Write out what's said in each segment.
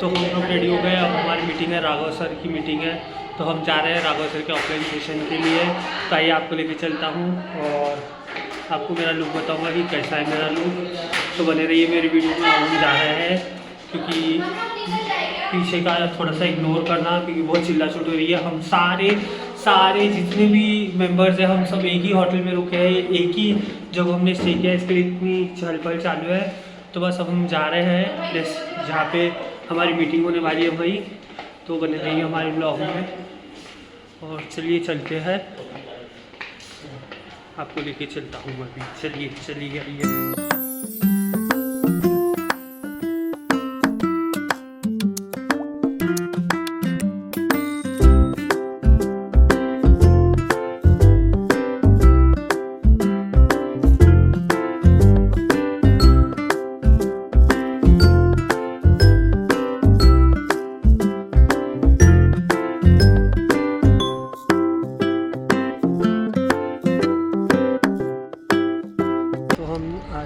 तो हम लोग रेडी हो गए। अब हमारी मीटिंग है, राघव सर की मीटिंग है, तो हम जा रहे हैं राघव सर के ऑफलाइन सेशन के लिए। तो आइए आपको लेके चलता हूँ और आपको मेरा लुक बताऊँगा कि कैसा है मेरा लुक। तो बने रहिए मेरी वीडियो में। हम जा रहे हैं क्योंकि पीछे का थोड़ा सा इग्नोर करना, क्योंकि बहुत चिल्ला चुट हो रही है। हम सारे जितने भी मेंबर्स हैं हम सब एक ही होटल में रुके हैं, एक ही जगह हमने स्टे किया है, इसके लिए इतनी चहल पहल चालू है। तो बस अब हम जा रहे हैं प्लेस जहाँ पे हमारी मीटिंग होने वाली है भाई। तो बने रहिए हमारे ब्लॉग में और चलिए चलते हैं, आपको लेके चलता हूँ मैं भी। चलिए आइए।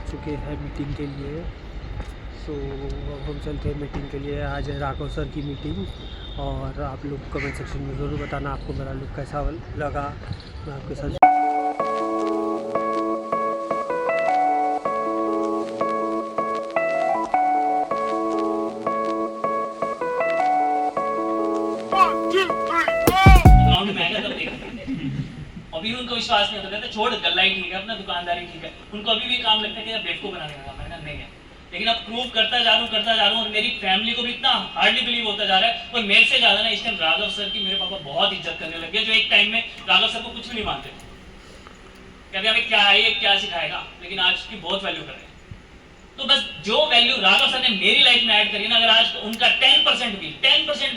चुके हैं मीटिंग के लिए। सो अब हम चलते हैं मीटिंग के लिए। आज है राघव सर की मीटिंग और आप लोग कमेंट सेक्शन में ज़रूर बताना आपको मेरा लुक कैसा लगा। मैं आपके साथ अभी उनको विश्वास नहीं होता, कहते छोड़ गल्ला ही ठीक है, अपना दुकानदारी ठीक है। उनको अभी भी काम लगता है कि बेवकूफ बनाने का काम है, नहीं है। लेकिन अब प्रूव करता जा रहा हूँ और मेरी फैमिली को भी इतना हार्डली बिलीव होता जा रहा है। और मेरे से ज्यादा ना इस टाइम राघव सर की मेरे पापा बहुत इज्जत करने लगे, जो एक टाइम में राघव सर को कुछ भी नहीं मानते थे। कहते हमें क्या है, क्या सिखाएगा, लेकिन आज की बहुत वैल्यू कर रहे हैं। तो बस जो वैल्यू राघव सर ने मेरी लाइफ में ऐड करी ना, अगर आज उनका 10% भी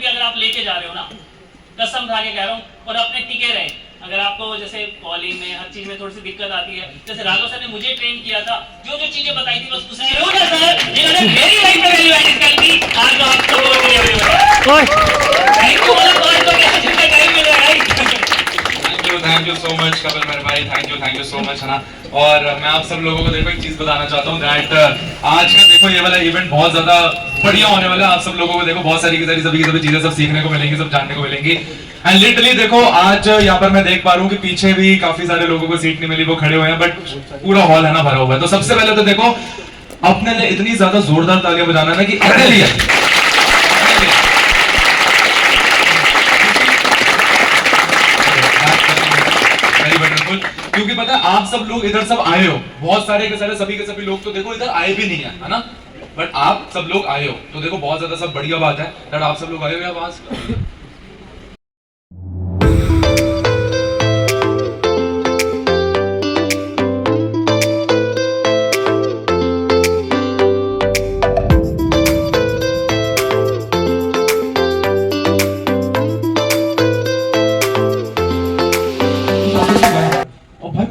अगर आप लेके जा रहे हो ना, कसम खा के कह रहा हूँ, और अपने टिके रहे। अगर आपको जैसे कॉलिंग में हर चीज में थोड़ी सी दिक्कत आती है, जैसे राघव सर ने मुझे ट्रेन किया था, जो चीजें बताई थी बस उसने मेरी लाइफ में वैल्यू ऐड कर दी। आज तो आपको थैंक यू, मतलब आज तो कैसे जितना टाइम मिल रहा है। Thank you so much Kapil मेरे भाई, थैंक यू सो मच है ना। और मैं आप सब लोगों को देखो एक चीज बताना चाहता हूँ दैट आज का देखो ये वाला इवेंट बहुत ज्यादा बढ़िया होने वाला है। आप सब लोगों को देखो बहुत सारी सभी चीजें सब सीखने को मिलेंगी, सब जानने को मिलेंगी। एंड लिटरली देखो आज यहाँ पर मैं देख पा रहा हूँ कि पीछे भी काफी सारे लोगों को सीट नहीं मिली, वो खड़े हुए हैं, बट पूरा हॉल है ना भरा हुआ है। तो सबसे पहले तो देखो अपने लिए इतनी ज्यादा जोरदार तालियां बजाना ना कि अपने लिए क्योंकि पता है आप सब लोग इधर सब आए हो, बहुत सारे के सारे सभी के सभी लोग तो देखो इधर आए भी नहीं है ना, बट आप सब लोग आए हो तो देखो बहुत ज्यादा सब बढ़िया बात है दैट आप सब लोग आए हो। आवाज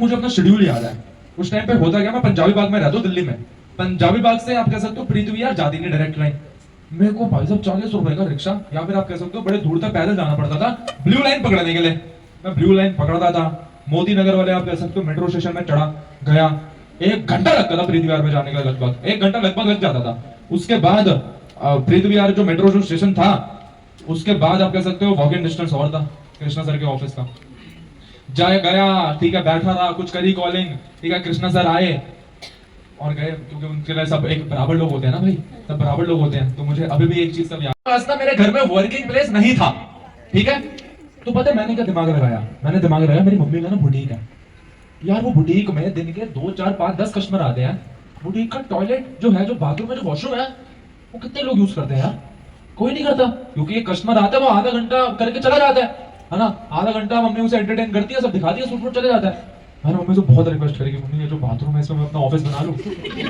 मुझे अपना शेड्यूल याद है। उस टाइम पे होता क्या, मैं पंजाबी बाग में रहता हूँ दिल्ली में। पंजाबी बाग से आप कह सकते हो पृथ्वी यार जाती नहीं डायरेक्ट लाइन। मेरे को भाई साहब 40 रुपए का रिक्शा या फिर आप कह सकते हो बड़े दूर तक पैदल जाना पड़ता था ब्लू लाइन पकड़ने के लिए। मैं ब्लू लाइन पकड़ता था, मोदी नगर वाले आप कह सकते हो मेट्रो स्टेशन में चढ़ा गया, 1 घंटा लगता था पृथ्वी विहार में जाने का, लगभग 1 घंटा लगभग लग जाता था। उसके बाद पृथ्वी विहार जो मेट्रो स्टेशन था, उसके बाद आप कह सकते हो वॉकिंग डिस्टेंस और था कृष्णा सर के ऑफिस का। जाए गया, ठीक है, बैठा रहा, कुछ करी कॉलिंग, ठीक है, कृष्णा सर आए और गए, क्योंकि उनके लिए सब एक बराबर लोग होते हैं ना भाई, सब बराबर लोग होते हैं। तो मुझे अभी भी एक चीज सब याद है, मेरे घर में वर्किंग प्लेस नहीं था, ठीक है। तो पता है मैंने क्या दिमाग लगाया, मेरी मम्मी का ना बुटीक है यार, वो बुटीक में दिन के 2 4 5 10 कस्टमर आते हैं। बुटीक का टॉयलेट जो है, जो बाथरूम में जो वॉशरूम है, वो कितने लोग यूज करते हैं यार? कोई नहीं करता, क्योंकि एक कस्टमर आता है वो आधा घंटा करके चला जाता है ना, आधा घंटा मम्मी उसे एंटरटेन करती है, सब दिखाती है, सूट चले जाता है। मैंने मम्मी से बहुत रिक्वेस्ट करी कि मम्मी ये जो बाथरूम है इसमें मैं अपना ऑफिस बना लूं।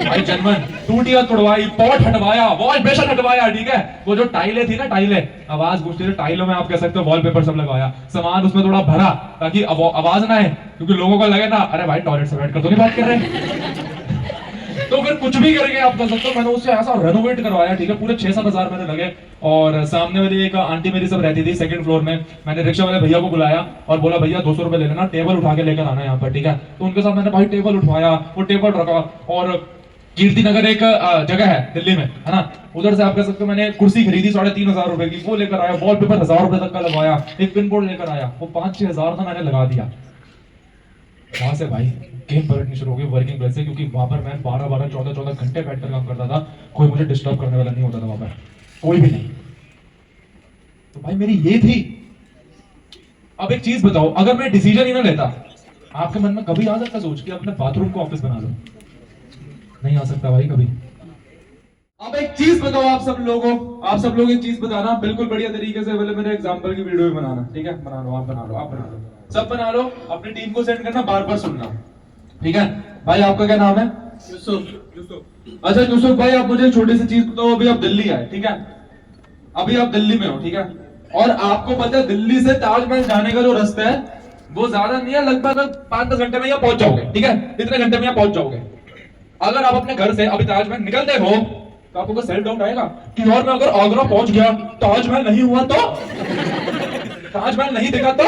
भाई जनमन टूटियां तोड़वाई, पॉट हटवाया, वॉश बेसिन हटवाया, ठीक है, वो जो टाइलें थी ना, टाइलें आवाज गूंजती थी, टाइलों में आप कह सकते हो वॉलपेपर सब लगवाया, सामान उसमें थोड़ा भरा ताकि आवाज ना आए, क्योंकि लोगों को लगे ना अरे भाई टॉयलेट से बैठ कर तो नहीं बात कर रहे। तो फिर कुछ भी करके आप कर सकते हो, मैंने उससे ऐसा रेनोवेट करवाया, ठीक है, पूरे 6-7 हजार मैंने लगे। और सामने वाली एक आंटी मेरी सब रहती थी 2nd फ्लोर में, मैंने रिक्शा वाले भैया को बुलाया और बोला भैया 200 रुपए ले लेना, टेबल उठा के लेकर आना यहाँ पर, ठीक है। तो उनके साथ मैंने भाई टेबल उठवाया, वो टेबल रखा और कीर्ति नगर एक जगह है दिल्ली में, है ना, उधर से आप कह सकते हो मैंने कुर्सी खरीदी 3,500 रुपए की, वो लेकर आया, वॉलपेपर 1,000 रुपए तक का लगवाया, एक पिन बोर्ड लेकर आया, वो 5-6 हजार था, मैंने लगा दिया। वहां से भाई गेम पलटनी शुरू हो गई वर्किंग प्लेस से, क्योंकि वहां पर मैं 12-12, 14-14 घंटे बैठकर काम करता था, कोई मुझे डिस्टर्ब करने वाला नहीं होता था वहां पर, कोई भी नहीं। तो भाई मेरी ये थी। अब एक चीज बताओ, अगर मैं डिसीजन ही ना लेता, आपके मन में कभी आ सकता सोच कि अपने बाथरूम को ऑफिस बना लो? नहीं आ सकता भाई कभी। अब एक चीज बताओ आप सब लोग एक चीज बताना बिल्कुल बढ़िया तरीके से, पहले मेरे एग्जांपल की वीडियो भी बनाना, ठीक है? बना लो, आप बना लो, सब बना लो, अपनी टीम को सेंड करना, बार बार सुनना, ठीक है? भाई आपका क्या नाम है? यूसुफ। अच्छा यूसुफ भाई, आप मुझे छोटी सी चीज बताओ, अभी आप दिल्ली आए, ठीक है? अभी आप दिल्ली में हो, ठीक है? और आपको पता है दिल्ली से ताजमहल जाने का जो रास्ता है वो ज्यादा नहीं है, लगभग 5-10 घंटे में यहाँ पहुंच जाओगे, ठीक है? इतने घंटे में यहाँ पहुंच जाओगे। अगर आप अपने घर से अभी ताजमहल निकलते हो तो आपको सेल्फ डाउट आएगा कि यार मैं अगर आगरा पहुंच गया, ताजमहल नहीं हुआ तो, ताजमहल नहीं दिखा तो,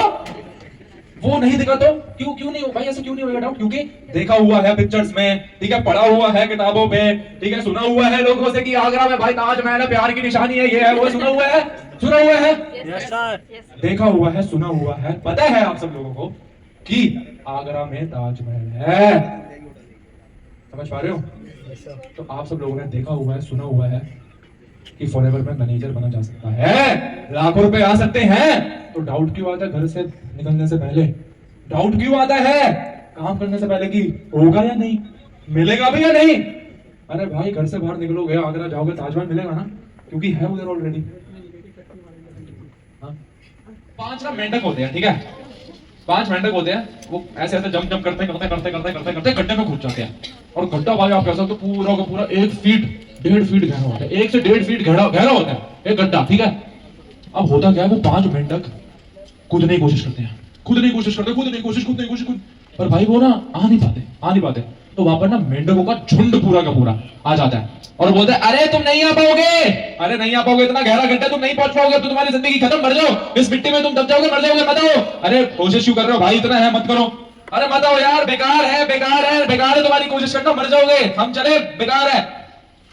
वो नहीं दिखा तो, क्यों नहीं हो भाई, ऐसे क्यों नहीं होगा डाउट? क्योंकि देखा हुआ है पिक्चर्स में, ठीक है, पढ़ा हुआ है किताबों में, ठीक है, सुना हुआ है लोगों से कि आगरा में भाई ताजमहल है, प्यार की निशानी है, ये है वो, सुना हुआ है यस सर। देखा हुआ है, सुना हुआ है, पता है आप सब लोगों को कि आगरा में ताजमहल है। समझ पा रहे हो? तो आप सब लोगों ने देखा हुआ है, सुना हुआ है कि फॉरएवर में मैनेजर बना जा सकता है, लाखों रुपए आ सकते हैं। तो डाउट क्यों आता है घर से निकलने से पहले? डाउट क्यों आता है काम करने से पहले कि होगा या नहीं, मिलेगा भी या नहीं? अरे भाई घर से बाहर निकलोगे, आगरा जाओगे, ताजमहल मिलेगा ना, क्योंकि है उधर ऑलरेडी। 5 ना मेंढक होते हैं, ठीक है? 5 मेंढक होते हैं, वो ऐसे ऐसे जंप करते गड्ढे में घुस जाते हैं, और गड्ढा भाई आप कह सकते हो पूरा का पूरा 1 फीट 1.5 फीट गहरा होता है, 1 से 1.5 फीट गहरा होता है एक गड्ढा, ठीक है? अब होता क्या है, वो 5 मेंढक कूदने की कोशिश करते हैं, पर भाई वो ना आ नहीं पाते, तो वहां पर ना मेंढकों का झुंड पूरा का पूरा आ जाता है और बोलते हैं अरे तुम नहीं आ पाओगे, इतना गहरा गड्ढा तुम नहीं पहुंच पाओगे, तो तुम्हारी जिंदगी खत्म, मर जाओ इस मिट्टी में, तुम दब जाओगे, मर जाओगे, मत आओ। अरे कोशिश क्यों कर रहे हो भाई, इतना है मत करो, अरे मत आओ यार, बेकार है तुम्हारी कोशिश करना, मर जाओगे, हम चले, बेकार है।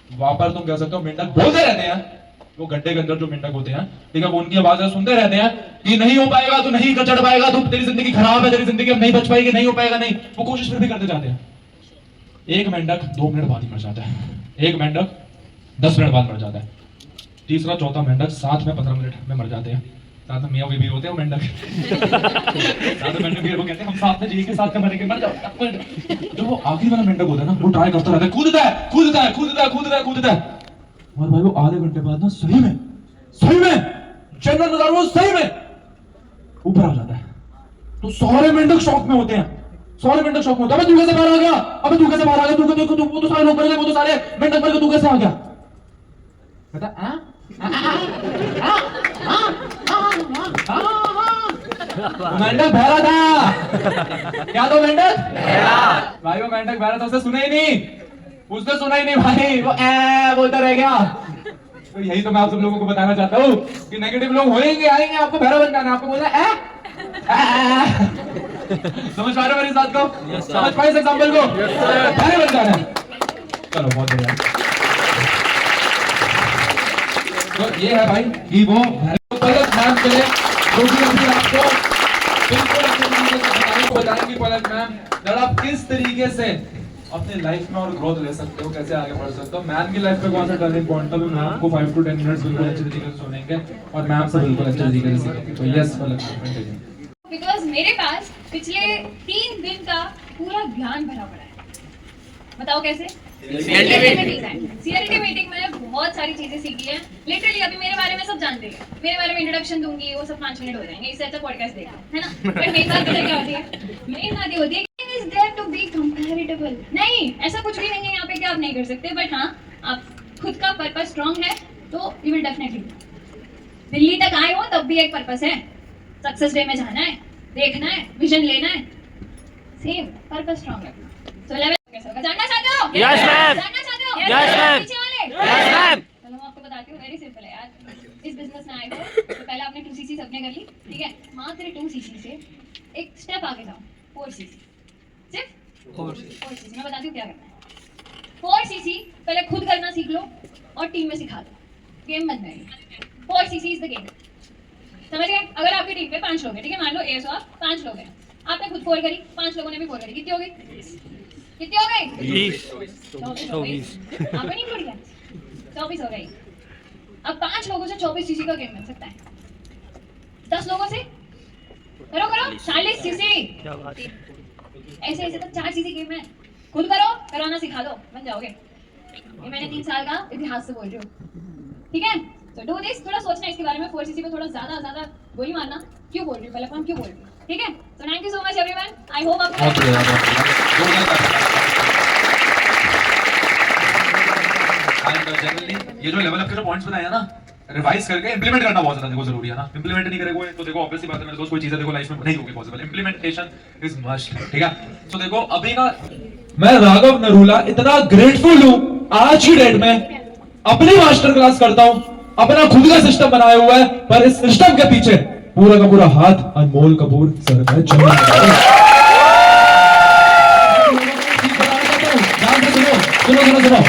वहां पर तुम कह सकते हो मेंढक बोलते रहते हैं, वो गड्ढे के अंदर जो मेंढक होते हैं, ठीक है, वो उनकी आवाजें सुनते रहते हैं कि नहीं हो पाएगा, तू नहीं चढ़ पाएगा, तू तेरी जिंदगी खराब है, तेरी जिंदगी अब नहीं बच पाएगी, नहीं हो पाएगा, नहीं। वो कोशिश फिर भी करते जाते हैं। एक मेंढक 2 मिनट बाद ही मर जाता है, एक मेंढक 10 मिनट बाद मर जाता है, तीसरा चौथा मेंढक साथ में 15 मिनट में मर जाते हैं। साथ में मियाँ बीवी होते हैं वो मेंढक साथ में मेंढक वो कहते हैं हम साथ में जी के साथ में मरेंगे, मर जाओ। जो वो आखिरी वाला मेंढक होता है ना, वो ट्राई करता रहता है, कूदता है, और भाई वो आधे घंटे बाद ना सही में जनरल नजारा वो सही में ऊपर आ जाता है। तो सारे मेंढक शॉक में होते हैं, अबे तू कैसे बाहर आ गया, तू देखो, वो तो सारे लोग मर गए, वो तो सारे मेंढक मर गए, तू कैसे आ गया? बता मेंढक बहरा था क्या? तो मेंढक भाई, वो मेंढक बहरा था, उसने सुना ही नहीं भाई, वो बोलता रह गया। तो यही तो मैं आप सब लोगों को बताना चाहता हूँ कि नेगेटिव लोग होंगे, आएंगे, आपको बहरा बन जाना, आपको बोलना समझ पा रहे हो मेरी बात को? समझ पाए इस एग्जांपल को? बहरे बन जाना है। चलो बहुत बढ़िया। तो ये है भाई कि वो पलक मैम के लिए जो भी अभी आपको बिल्कुल बताएंगे पलक मैम, जब आप किस तरीके से अपने लाइफ में और ग्रोथ ले सकते हो, कैसे आगे बढ़ सकते हो। मैम की लाइफ में कौन सा टर्निंग पॉइंट था, मैम आपको 5 to 10 मिनट्स बिल्कुल अच्छे तरीके से सुनेंगे और मैम से बिल्कुल अच्छे तरीके से सीखेंगे। तो यस पलक मैम, बिकॉज मेरे पास पिछले 3 दिन का पूरा ज्ञान भरा पड़ा है। बताओ कैसे? सीआरटी मीटिंग में बहुत सारी चीजें सीखी है। लिटरली अभी मेरे बारे में सब जानते हैं, मेरे बारे में इंट्रोडक्शन दूंगी, वो सब 5 मिनट हो जाएंगे, इससे अच्छा पॉडकास्ट देखना है ना। बट मेन बात पता क्या होती है, मेन बात ये होती है कि इज देयर टू बी कंपैरेटिबल। नहीं, ऐसा कुछ भी नहीं है यहाँ पे कि आप नहीं कर सकते, बट हाँ आप खुद का पर्पस स्ट्रांग है तो यू विल डेफिनेटली। दिल्ली तक आए हो तब भी एक पर्पस है, सक्सेस डे में जाना है, देखना है, विजन लेना है, सेम पर्पस स्ट्रांग है। सो लेवल कैसा होगा जानना चाहते हो? यस मैम, जानना चाहते हो? यस मैम, पीछे वाले? Yes ma'am. चलो मैं आपको बताती हूँ, वेरी सिंपल है यार। इस बिजनेस में आए हो तो पहले आपने 2 cc अपने कर ली, ठीक है? मात्र 2 cc से एक स्टेप आगे जाओ, 4 cc, सिर्फ 4 cc। मैं बताती हूँ क्या करना है। 4cc पहले खुद करना सीख लो और टीम में सिखा दो, गेम बन जाएगी। 4cc इज द गेम, समझ गए? अगर आपकी टीम में 5 लोग हैं, ठीक है, मान लो एस और 5 लोग हैं, आपने खुद 4 करी, 5 लोगों ने भी 4 करी, कितनी हो गई? कितनी हो गई? 24। आपने नहीं थोड़ी है, 24 हो गई। अब 5 लोगों से 24cc का गेम बन सकता है। 10 लोगों से करो 40cc, क्या बात है। ऐसे ऐसे तो 4cc गेम है। खुद करो, कराना सिखा दो, बन जाओगे। ये मैंने 3 साल का इतिहास से बोल रही हूँ, ठीक है? तो डू दिस, थोड़ा सोचना इसके बारे में, 4cc पे थोड़ा ज्यादा गोली मारना, क्यों बोल रही हूँ, पहले हम क्यों बोल रही हूँ, ठीक है? तो thank you so much everyone, I hope आपको बहुत बढ़िया, बहुत बढ़िया। जनरली ये जो लेवल अप के जो पॉइंट्स बनाए हैं ना, रिवाइज करके इंप्लीमेंट करना बहुत ज्यादा देखो जरूरी है ना। इंप्लीमेंट नहीं करेंगे तो देखो ऑब्वियसली बात है मेरे दोस्त, कोई चीजें देखो लाइफ में नहीं होगी पॉसिबल। इंप्लीमेंटेशन इज मस्ट, ठीक है? तो देखो अभी ना मैं राघव नरूला इतना ग्रेटफुल हूं आज की डेट में, अपनी मास्टर क्लास करता हूं, अपना खुद का सिस्टम बनाया हुआ है, पर इस सिस्टम के पीछे पूरा का पूरा हाथ अनमोल कपूर सर का सुनो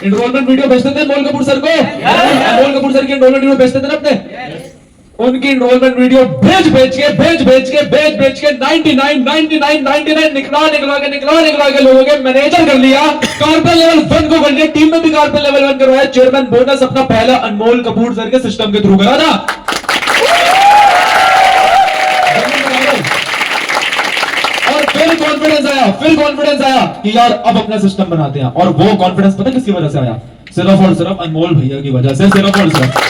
एनरोलमेंट वीडियो भेजते थे अनमोल कपूर सर को, अनमोल कपूर सर की एनरोलमेंट वीडियो भेजते थे ना अपने, उनकी एनरोलमेंट वीडियो भेज के 99 निकला के लोगों के मैनेजर कर लिया, कारपेट लेवल 1 को कर लिया, टीम में भी कारपेट लेवल 1 करवाया, चेयरमैन बोनस अपना पहला अनमोल कपूर सर के सिस्टम के थ्रू करा था। और फिर कॉन्फिडेंस आया कि यार अब अपना सिस्टम बनाते हैं, और वो कॉन्फिडेंस पता किसकी वजह से आया? सिर्फ और सिर्फ अनमोल भैया की वजह से, सिर्फ और सिर्फ।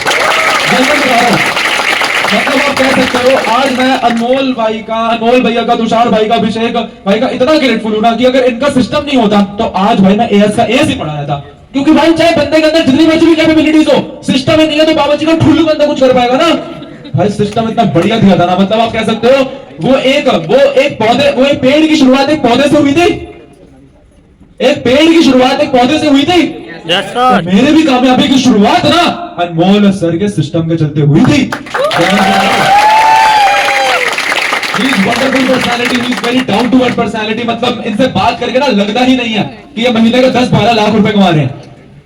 मतलब आप कह सकते हो आज मैं अनमोल भैया का, तुषार भाई का, अभिषेक भाई का इतना ग्रेटफुल हूं ना कि अगर इनका सिस्टम नहीं होता तो आज भाई मैं एएस का एएस ही पढ़ाया था। क्योंकि भाई चाहे बंदे के अंदर जितनी मर्जी भी कैपेबिलिटीज हो, सिस्टम ही नहीं है तो बाबा जी का ठुल्लू बंदा कुछ कर पाएगा ना? भाई सिस्टम इतना बढ़िया दिया था ना, मतलब आप कह सकते हो वो एक पेड़ की शुरुआत एक पौधे से हुई थी, एक पेड़ की शुरुआत एक पौधे से हुई थी। Yes sir. मेरे भी कामयाबी की शुरुआत ना अनमोल सर के सिस्टम के चलते हुई थी। Wonderful personality, very down to earth personality, मतलब इनसे बात करके ना लगता ही नहीं है कि ये महीने का 10-12 लाख रुपए कमा रहे हैं।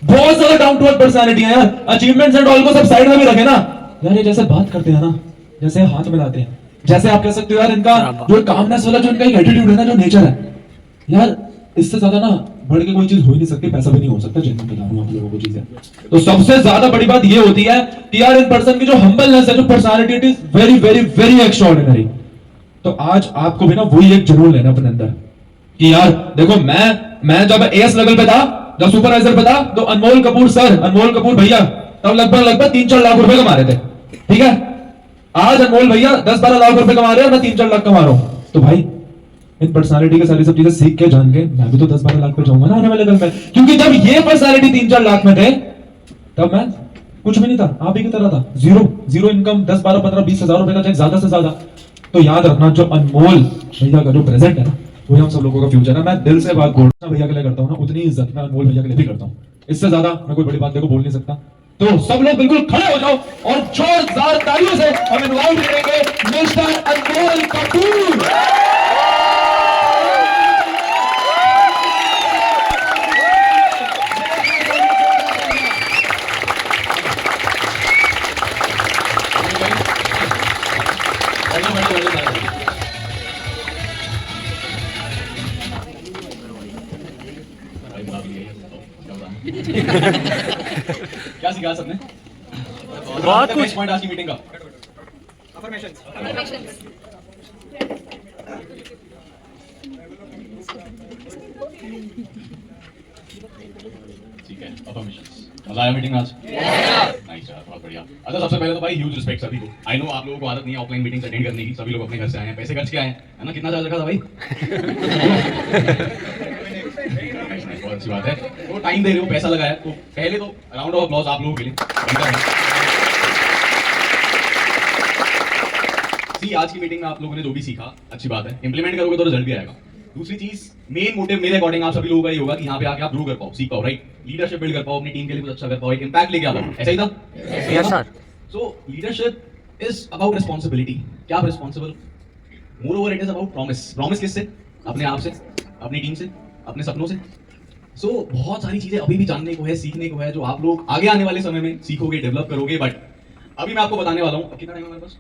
बहुत ज्यादा डाउन टू अर्थ पर्सनालिटी है यार। अचीवमेंट्स एंड ऑल को सब साइड में भी रखे ना यार, ये जैसे बात करते हैं ना, जैसे हाथ मिलाते हैं, जैसे आप कह सकते हो यार इनका जो कामनेस वाला जो इनका एक एटीट्यूड है ना, जो नेचर है यार, इससे ज्यादा ना बढ़ के कोई चीज हो ही नहीं सकती, पैसा भी नहीं हो सकता। जिन बता रहा हूं आप लोगों को चीजें, तो सबसे ज्यादा बड़ी बात ये होती है कि यार इन पर्सन की जो हम्बलनेस है, जो personality, it is very very very extraordinary. तो आज आपको भी ना वही एक जरूर लेना अपने अंदर कि यार देखो मैं जब एएस लेवल पे था, जब सुपरवाइजर पे था, तो अनमोल कपूर भैया तब लगभग 3-4 लाख रुपए कमा रहे थे, ठीक है? आज अनमोल भैया 10-12 लाख रुपए कमा रहे हैं, मैं 3-4 लाख कमा रहा हूं। तो भाई इन पर्सनालिटी के सारी सब चीजें सीख के जान के मैं भी तो 10-12 लाख पे जाऊंगा ना आने वाले कल में, क्योंकि जब ये पर्सनालिटी 3-4 लाख में थे तब मैं कुछ भी नहीं था, आप ही की तरह था, जीरो इनकम, 10-12-15-20 हजार रुपए का चेक ज्यादा से ज्यादा। तो याद रखना जो अनमोल भैया का जो प्रेजेंट है ना, वही हम सब लोगों का फ्यूचर है। मैं दिल से बात घोषणा भैया के लिए करता हूँ ना, उतनी इज्जत मैं अनमोल भैया के लिए भी करता हूँ। इससे ज्यादा मैं कोई बड़ी बात देखो बोल नहीं सकता। तो सब लोग बिल्कुल खड़े हो जाओ और जोरदार तालियों से हम इनवाइट करेंगे मिस्टर अनमोल कपूर। क्या सिखा सबने? बहुत कुछ। पॉइंट आज की मीटिंग का ठीक है, अफर्मेशंस। मजा आया मीटिंग में आज? नाइस यार, बहुत बढ़िया। अच्छा, सबसे पहले तो भाई ह्यूज रिस्पेक्ट सभी को। आई नो आप लोगों को आदत नहीं है ऑफलाइन मीटिंग्स अटेंड करने की, सभी लोग अपने घर से आए हैं, पैसे खर्च के आए हैं, है ना? कितना चार्ज रखा था भाई? बहुत अच्छी बात है। तो टाइम दे रहे हो, पैसा लगाया, तो पहले तो राउंड ऑफ अप्लॉज आप लोगों के लिए। सी, आज की मीटिंग में आप लोगों ने जो भी सीखा अच्छी बात है, इंप्लीमेंट करोगे तो रिजल्ट भी आएगा। दूसरी चीज, मेन मोटिव मेरे अकॉर्डिंग आप सभी लोगों का ये होगा कि यहाँ पे आके आप ग्रो कर पाओ, सीख पाओ, राइट? लीडरशिप बिल्ड कर पाओ, अपनी टीम के लिए कुछ अच्छा कर पाओ, एक इंपैक्ट लेके आ पाओ। ऐसा ही था? Yes sir. So leadership is about responsibility. क्या आप responsible? More over it is about promise. Promise किससे? अपने आप से, अपनी टीम से, अपने सपनों से। सो बहुत सारी चीजें अभी भी जानने को है, सीखने को है, जो आप लोग आगे आने वाले समय में सीखोगे, डेवलप करोगे। बट अभी मैं आपको बताने वाला हूँ, कितना टाइम है मेरे पास?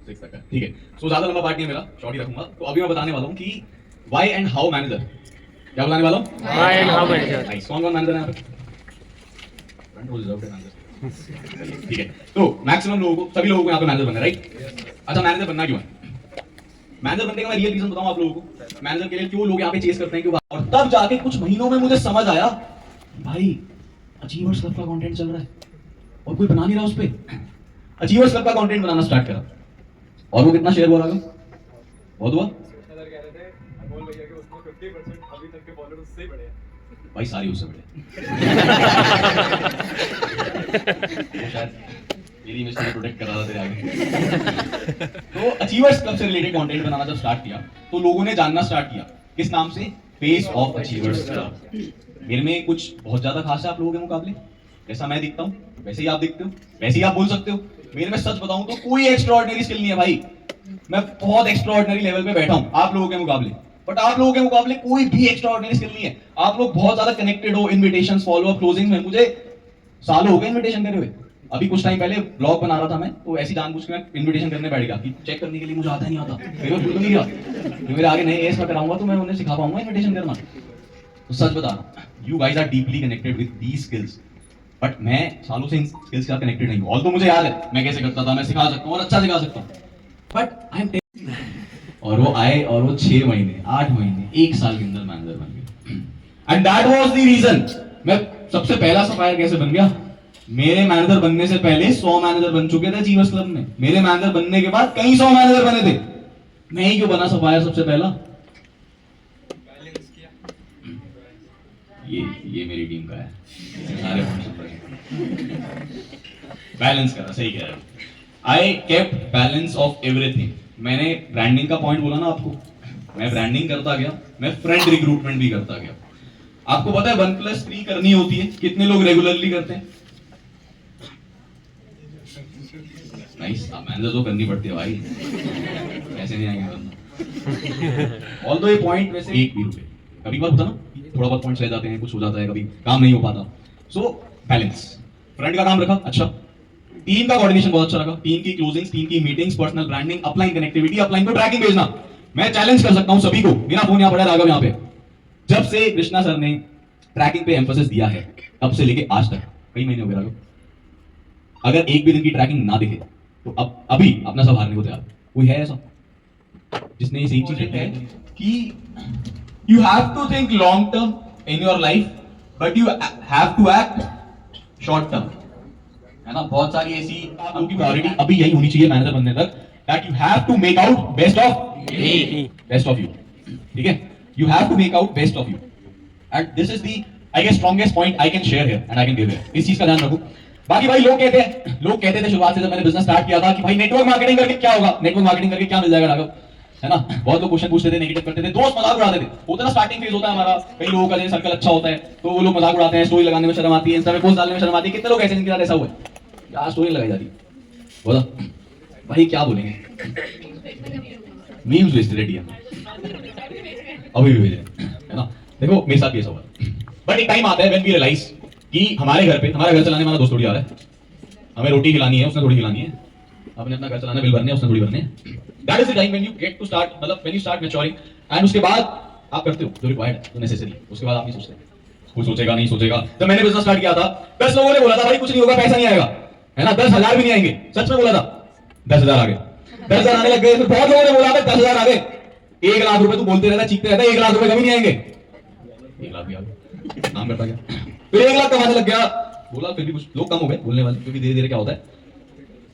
6 तक है, ठीक है। सो ज्यादा लंबा पार्ट नहीं है मेरा, शॉर्ट ही रखूंगा। तो अभी मैं बताने वाला हूँ कि व्हाई एंड हाउ मैनेजर, क्या बताने वाला हूँ? Why and how manager? कौन कौन मैनेजर है यहाँ पे? फ्रंट रोल रिजर्व्ड है मैनेजर, ठीक है। तो मैक्सिमम लोगों को, सभी लोगों को यहाँ पे मैनेजर बनना है, राइट? अच्छा, मैनेजर बनना क्यों है? मैनेजर बनने का मैं रियल रीजन बताऊं आप लोगों को, मैनेजर के लिए क्यों लोग यहाँ पे चेस करते हैं, क्यों? और तब जाके कुछ महीनों में मुझे समझ आया, भाई अचीवर्स क्लब का कंटेंट चल रहा है और कोई बना नहीं रहा उस पे। अचीवर्स क्लब का कंटेंट बनाना स्टार्ट करा और वो कितना शेयर हुआ आगे? बहुत हुआ भाई, सारी उससे बड़े। वो शायद मेरी इमेज को प्रोटेक्ट कर रहा था तेरे आगे। तो अचीवर्स क्लब से रिलेटेड कंटेंट बनाना जब स्टार्ट किया तो लोगों ने जानना स्टार्ट किया, किस नाम से? Face of achievers club. मेरे में कुछ बहुत ज्यादा खास है आप लोगों के मुकाबले, जैसा मैं दिखता हूँ वैसे ही आप दिखते हो, वैसे ही आप बोल सकते हो। मेरे में सच बताऊं तो कोई एक्स्ट्राऑर्डिनरी स्किल नहीं है भाई, मैं बहुत एक्स्ट्राऑर्डिनरी लेवल पे बैठा हूँ आप लोगों के मुकाबले, बट आप लोगों के मुकाबले कोई भी एक्स्ट्राऑर्डिनरी स्किल नहीं है। आप लोग बहुत ज्यादा कनेक्टेड हो, इन्विटेशंस, फॉलो अप, क्लोजिंग में मुझे सालों हो गए इन्विटेशन करे हुए। अभी कुछ टाइम पहले ब्लॉग बना रहा था मैं, तो ऐसी जानबूझ के मैं इन्विटेशन करने बैठ गया कि चेक करने के लिए मुझे आता नहीं आता, मेरे को भूल नहीं गया। जो मेरे आगे नए एज में कराऊंगा तो मैं उन्हें सिखा पाऊंगा इन्विटेशन करना। तो सच बता रहा हूं, you guys are deeply connected with these skills, but मैं सालों से इन स्किल्स के साथ कनेक्टेड नहीं हूं। ऑल्दो मुझे याद है मैं कैसे करता था, मैं सिखा सकता हूं और अच्छा सिखा सकता हूं, बट आई एम। और वो आए और वो 6 महीने, 8 महीने, 1 साल के अंदर मैनेजर बन गए। And that was the reason मैं सबसे पहला सप्लायर कैसे बन गया। मेरे मैनेजर बनने से पहले 100 मैनेजर बन चुके थे अचीवर्स क्लब में, मेरे मैनेजर बनने के बाद कई 100 मैनेजर बने थे, मैं ही क्यों बना सप्लायर सबसे पहला? ये मेरी टीम का है, सारे बैलेंस करा, सही कह रहे हो। I kept balance of everything. मैंने ब्रांडिंग का पॉइंट बोला ना आपको, मैं ब्रांडिंग करता गया, मैं फ्रेंड रिक्रूटमेंट भी करता गया। आपको पता है 1+3 करनी होती है, कितने लोग रेगुलरली करते हैं? नाइस, मैनेजर तो करनी पड़ती है भाई, ऐसे नहीं आएंगे वरना। ऑल्दो ये पॉइंट वैसे एक भी रुपए कभी बार होता ना, थोड़ा बहुत पॉइंट्स रह जाते हैं, कुछ हो जाता है, कभी काम नहीं हो पाता। सो बैलेंस, फ्रेंड का काम रखा अच्छा, टीम का कोऑर्डिनेशन बहुत अच्छा रखा, टीम की क्लोजिंग्स, टीम की meetings, personal branding, upline connectivity, upline को ट्रैकिंग भेजना। मैं चैलेंज कर सकता हूं सभी को, मेरा फोन यहां पड़ा है राघव यहां पे, जब से कृष्णा सर ने ट्रैकिंग पे एम्फेसिस दिया है तब से लेके आज तक कई महीने हो गए राघव, अगर एक भी दिन की ट्रैकिंग ना दिखे तो अब अभी अपना सब हारने को तैयार। कोई है ऐसा जिसने ये सही चीज लिखी है कि you have to think long term in your life but you have to act short term, है ना? बहुत सारी ऐसी आपकी प्रायोरिटी अभी यही होनी चाहिए मैनेजर बनने तक, that you have to make out best of you, ठीक है? You have to make out best of you, and this is the I guess strongest point I can share here and I can give here. इस चीज का ध्यान रखो। बाकी भाई लोग कहते थे शुरुआत से जब मैंने बिजनेस स्टार्ट किया था कि भाई नेटवर्क मार्केटिंग करके क्या होगा, नेटवर्क मार्केटिंग करके क्या मिल जाएगा राघव, है ना? बहुत लोग क्वेश्चन पूछते थे, नेगेटिव करते थे, दोस्त मजाक उड़ाते थे। होता ना स्टार्टिंग फेज होता है हमारा, कई लोगों का सर्कल अच्छा होता है तो वो लोग मजाक उड़ाते हैं, स्टोरी लगाने में शर्म आती है, इंस्टा पे पोस्ट डालने में शर्म आती है। कितने लोग ऐसे जिनके साथ ऐसा हुआ है यार, स्टोरी लगाई जाती है, बोला भाई क्या बोलेंगे, मीम्स भेजते थे डीएम अभी भी भेजे, है ना? देखो मेरे साथ भी ऐसा हुआ, बट एक टाइम आता है व्हेन वी रियलाइज कि हमारे घर पे हमारा घर चलाने वाला दोस्त थोड़ी आ रहा है, हमें रोटी खिलानी है उसने थोड़ी खिलानी है, अपने अपना घर चलाना, बिल भरने उसने थोड़ी भरने हैं। That is the time when you get to start, मतलब when you start maturing, and उसके बाद आप करते हो जो रिक्वायर्ड है, जो नेसेसरी, उसके बाद आप नहीं सोचते, कोई सोचेगा नहीं सोचेगा। जब मैंने बिजनेस स्टार्ट किया था 10 लोगों ने बोला था भाई कुछ नहीं होगा, पैसा नहीं आएगा, है ना? 10,000 भी नहीं आएंगे, सच में बोला था, 10,000 आ गए, 10,000 आने लग गए। फिर बहुत लोगों ने बोला था 10,000 आ गए, 1 लाख रुपए तू बोलते रहता, चीखते रहता, 1 लाख रुपए कभी नहीं आएंगे, 1 लाख भी आ गए, काम करता गया, फिर 1 लाख कमाने लग गया, बोला फिर भी कुछ लोग कम हो गए बोलने वाले, क्योंकि धीरे धीरे क्या होता है,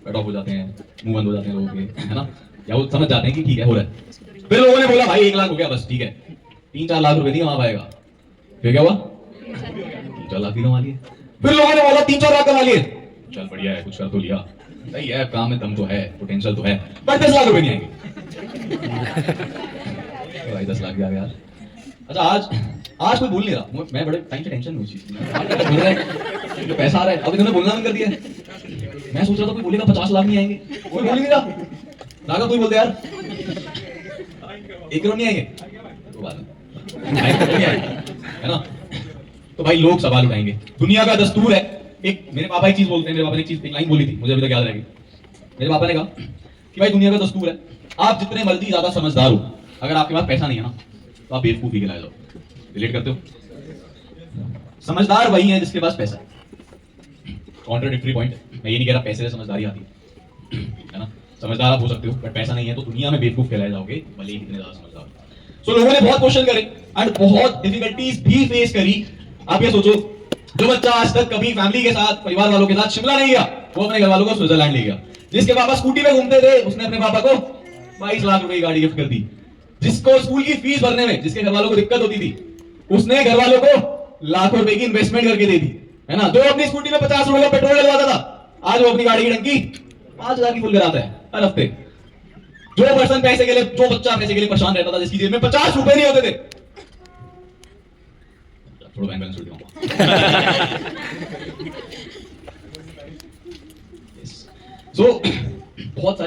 कट ऑफ हो जाते हैं, मुंह बंद हो जाते हैं लोगों के, है ना? या वो समझ जाते हैं कि ठीक है हो रहा है। फिर लोगों ने बोला भाई 1 लाख हो गया बस ठीक है, 3-4 लाख रुपए नहीं कमा पाएगा। फिर क्या हुआ, 3-4 लाख भी कमा लिए। फिर लोगों ने बोला 3-4 लाख कमा लिए, चल बढ़िया है, कुछ कर तो लिया, सही है, काम में दम तो है, पोटेंशियल तो है, बट 10 लाख रुपए नहीं आएंगे। भाई 10 लाख भी आ गया। अच्छा आज कोई बोल नहीं रहा, मैं बड़े टाइम से टेंशन में हूँ, बोल रहा है तो पैसा आ रहा है, अब इन्होंने बोलना बंद कर दिया है। मैं सोच रहा था कोई बोलेगा 50 लाख नहीं आएंगे, कोई बोल नहीं रहा, राघव कोई बोलते यार 1 करोड़ नहीं आएंगे, तो बात नहीं आएंगे। है ना? तो भाई लोग सवाल उठाएंगे। दुनिया का दस्तूर है, एक मेरे पापा एक चीज बोलते हैं, मेरे पापा ने एक लाइन बोली थी, मुझे अभी तक याद रहेगी। मेरे पापा ने कहा कि भाई दुनिया का दस्तूर है, आप जितने मर्जी ज्यादा समझदार हो, अगर आपके पास पैसा नहीं है ना तो आप बेवकूफी के लाए जाओ। रिलेट करते हो? समझदार वही है जिसके पास पैसा है। कॉन्ट्राडिक्टरी पॉइंट, मैं ये नहीं कह रहा पैसे से समझदारी आती है ना? समझदार आप हो सकते हो, बट पैसा नहीं है तो दुनिया में बेवकूफ कहलाए जाओगे, भले ही कितने ज्यादा समझदार हो। सो लोगों ने बहुत क्वेश्चन करे एंड बहुत डिफिकल्टीज भी फेस करी। आप ये सोचो, जो बच्चा आज तक कभी फैमिली के साथ, परिवार वालों के साथ शिमला नहीं गया, वो अपने घर वालों को स्विट्जरलैंड ले गया। जिसके पापा स्कूटी पे घूमते थे, उसने अपने पापा को 22 लाख रुपए की गाड़ी गिफ्ट कर दी। जिसको स्कूल की फीस भरने में, जिसके घर वालों को दिक्कत होती थी, उसने घर वालों को लाखों रुपए की इन्वेस्टमेंट करके दे दी, है ना? जो अपनी स्कूटी में 50 रुपए का पेट्रोल डलवाता था, आज वो अपनी गाड़ी की टंकी 5,000 की फुल कराता है हर हफ्ते। जो पर्सन पैसे के लिए, जो बच्चा पैसे के लिए परेशान रहता था, जिसकी जेब में 50 रुपए नहीं होते थे, थोड़ा बैंक बैलेंस छोड़ सो बहुत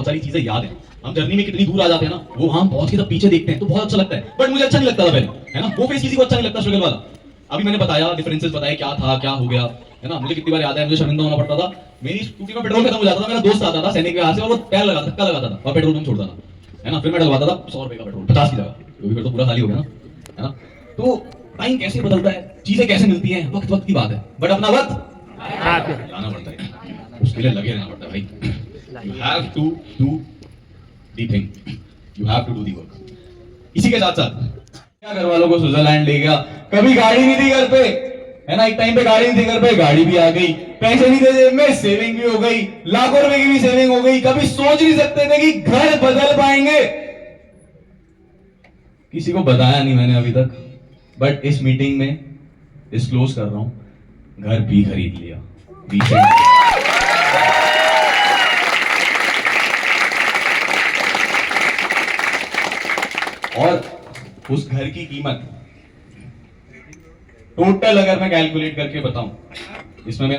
सारी चीजें याद है। हम जर्नी में कितनी दूर आ जाते हैं ना, वो हम पहुंच के तब पीछे देखते हैं तो बहुत अच्छा लगता है, बट मुझे अच्छा नहीं लगता था पहले, है ना? वो फेस किसी को अच्छा नहीं लगता स्ट्रगल वाला। अभी मैंने बताया, डिफरेंसेस बताए, क्या था क्या हो गया, है ना? मुझे कितनी बार याद है, मुझे शर्मिंदा होना पड़ता था। मेरी स्कूटी में पेट्रोल खत्म हो जाता था, मेरा दोस्त आता था सैनिक के हाथ से और वो पैर धक्का लगाता था और पेट्रोल पंप छोड़ता था, है ना? फिर मैं डलवाता था 100 रुपए का पेट्रोल 50 की जगह, क्योंकि फिर तो पूरा खाली हो गया ना, है ना? तो टाइम कैसे बदलता है, चीजें कैसे मिलती हैं, वक्त वक्त की बात है, बट अपना वक्त लाना पड़ता है, उसके लिए लगे रहना पड़ता है भाई। You have to do the thing. You have to do the work. इसी के साथ साथ क्या घर वालों को स्विट्जरलैंड ले गया, कभी गाड़ी नहीं थी घर पे, है ना? एक टाइम पे गाड़ी नहीं थी घर पे, गाड़ी भी आ गई, पैसे नहीं थे जेब में, सेविंग भी हो गई, लाखों रुपए की भी सेविंग हो गई। कभी सोच नहीं सकते थे कि घर बदल पाएंगे, किसी को बताया नहीं मैंने अभी तक, बट इस मीटिंग में डिस्क्लोज कर रहा हूं, घर भी खरीद लिया। और उस घर की कीमत टोटल अगर मैं कैलकुलेट करके बताऊं, इसमें मैं